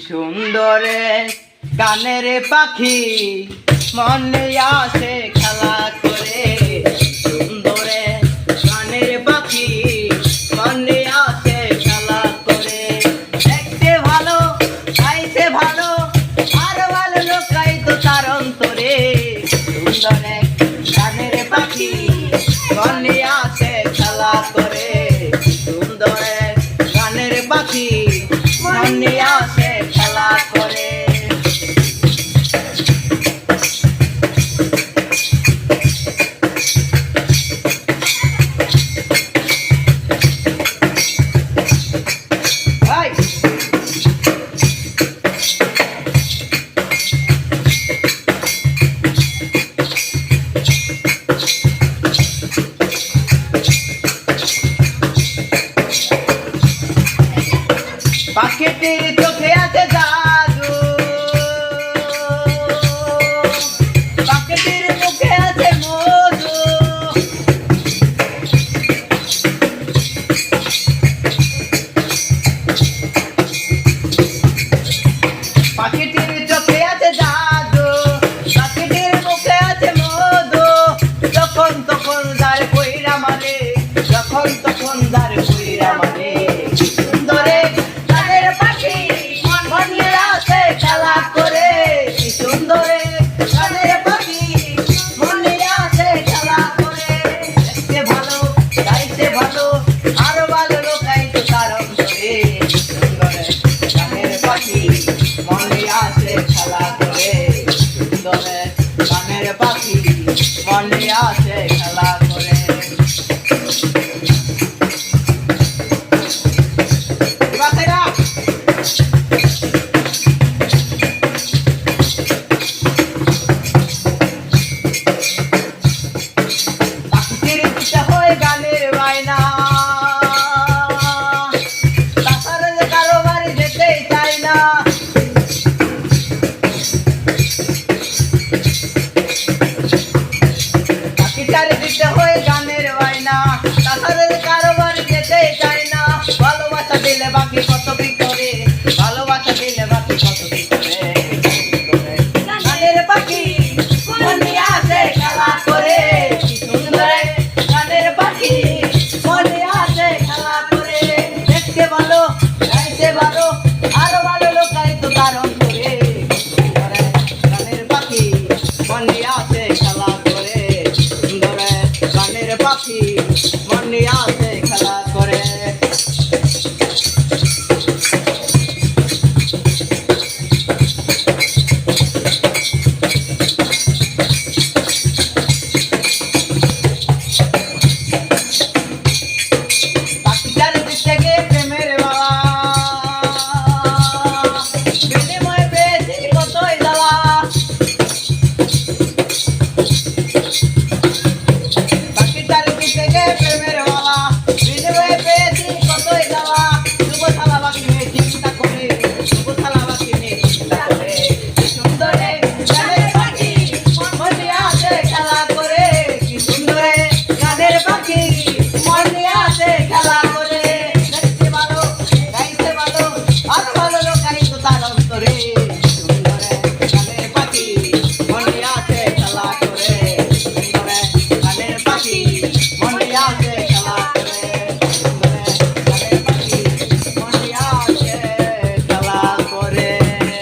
সুন্দরে গানের পাখি মনে আসে খেলা করে। সুন্দরে গানের পাখি মনে আসে খেলা করে। দেখতে ভালো খাইতে ভালো আর ভালো লোকাই তো তার অন্তরে। সুন্দরে গানের পাখি মনে আসে খেলা করে। সুন্দরে গানের পাখি মনে আসে খেলা করে। পাখিটির চোখে আছে জাদু, পাখিটির মুখে আছে মধু। পাখিটির চোখে আছে জাদু, পাখিটির মুখে আছে মধু। যখন তখন দাঁড় কইরা মারে, যখন তখন দাঁড় কইরা মারে। সুন্দরে গানের পাখি মনে আসে খেলা করে। সুন্দরে গানের পাখি মনে আসে খেলা করে। দেখতে ভালো গাইতে ভালো আর ভালো লোকাই তো তার অন্তরে। সুন্দরে গানের পাখি মনে আসে খেলা করে। সুন্দরে গানের পাখি মনে আসে খেলা করে। গানের বায়না তাছাড়া কারো বাড়ি যেতে চাই না। পাখিটারে দিতে হয় গানের বায়না, তাছাড়া কারো বাড়ি যেতে চাই না। ভালোবাসা দিলে বাকি কত কি করে, ভালোবাসা দিলে